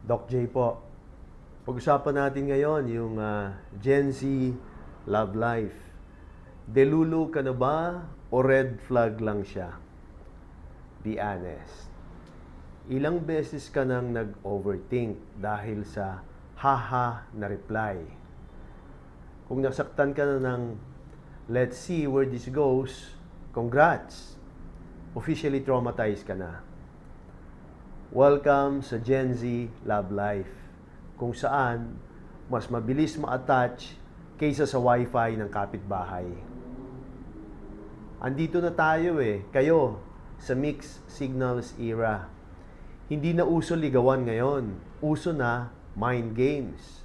Doc J po. Pag-usapan natin ngayon yung Gen Z love life. Delulu ka na ba o red flag lang siya? Be honest. Ilang beses ka nang nag-overthink dahil sa haha na reply? Kung nasaktan ka na ng let's see where this goes, congrats! Officially traumatized ka na. Welcome sa Gen Z Love Life, kung saan mas mabilis ma-attach kaysa sa wifi ng kapitbahay. Andito na tayo kayo sa mixed signals era. Hindi na uso ligawan ngayon, uso na mind games,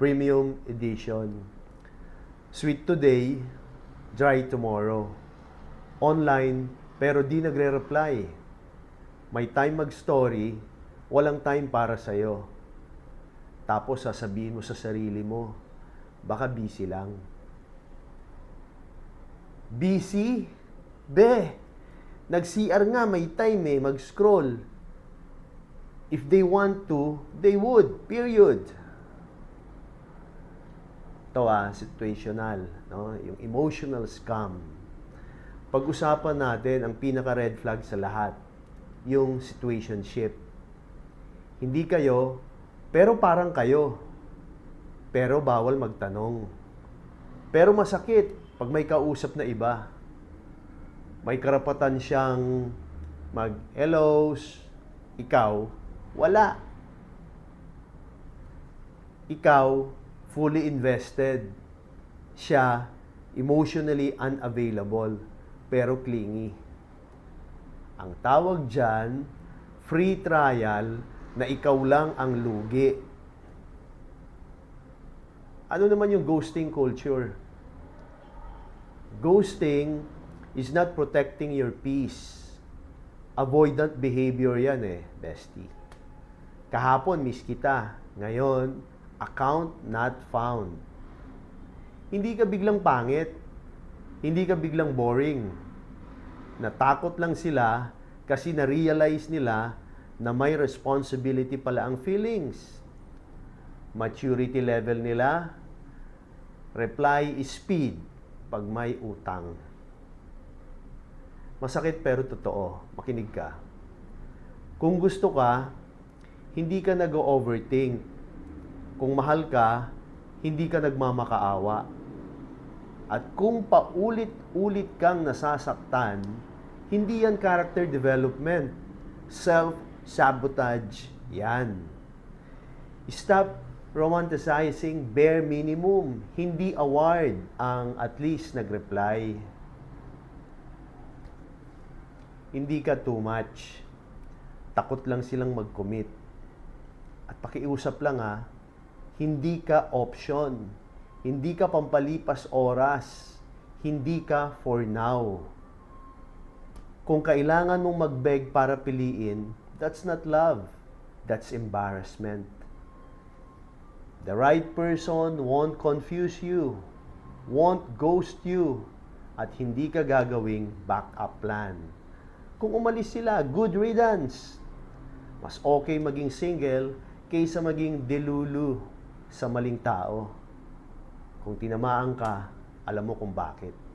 premium edition. Sweet today, dry tomorrow. Online, pero di nagre-reply. May time mag-story, walang time para sa'yo. Tapos sasabihin mo sa sarili mo, baka busy lang. Busy? Be! Nag-CR nga, may time mag-scroll. If they want to, they would. Period. Ito situational. No? Yung emotional scam. Pag-usapan natin ang pinaka-red flag sa lahat. Yung situationship. Hindi kayo, pero parang kayo. Pero bawal magtanong. Pero masakit pag may kausap na iba. May karapatan siyang mag-hellos. Ikaw, wala. Ikaw, fully invested. Siya, emotionally unavailable, pero clingy. Ang tawag dyan, free trial na ikaw lang ang lugi. Ano naman yung ghosting culture? Ghosting is not protecting your peace. Avoidant behavior yan bestie. Kahapon, miss kita. Ngayon, account not found. Hindi ka biglang pangit. Hindi ka biglang boring. Natakot lang sila kasi na-realize nila na may responsibility pala ang feelings. Maturity level nila, reply is speed pag may utang. Masakit pero totoo. Makinig ka. Kung gusto ka, hindi ka nag-overthink. Kung mahal ka, hindi ka nagmamakaawa. At kung paulit-ulit kang nasasaktan, hindi yan character development. Self-sabotage yan. Stop romanticizing bare minimum. Hindi award ang at least nag-reply. Hindi ka too much. Takot lang silang mag-commit. At pakiusap lang hindi ka option. Hindi ka pampalipas oras. Hindi ka for now. Kung kailangan mong mag-beg para piliin, that's not love. That's embarrassment. The right person won't confuse you, won't ghost you, at hindi ka gagawing backup plan. Kung umalis sila, good riddance. Mas okay maging single kaysa maging delulu sa maling tao. Kung tinamaan ka, alam mo kung bakit.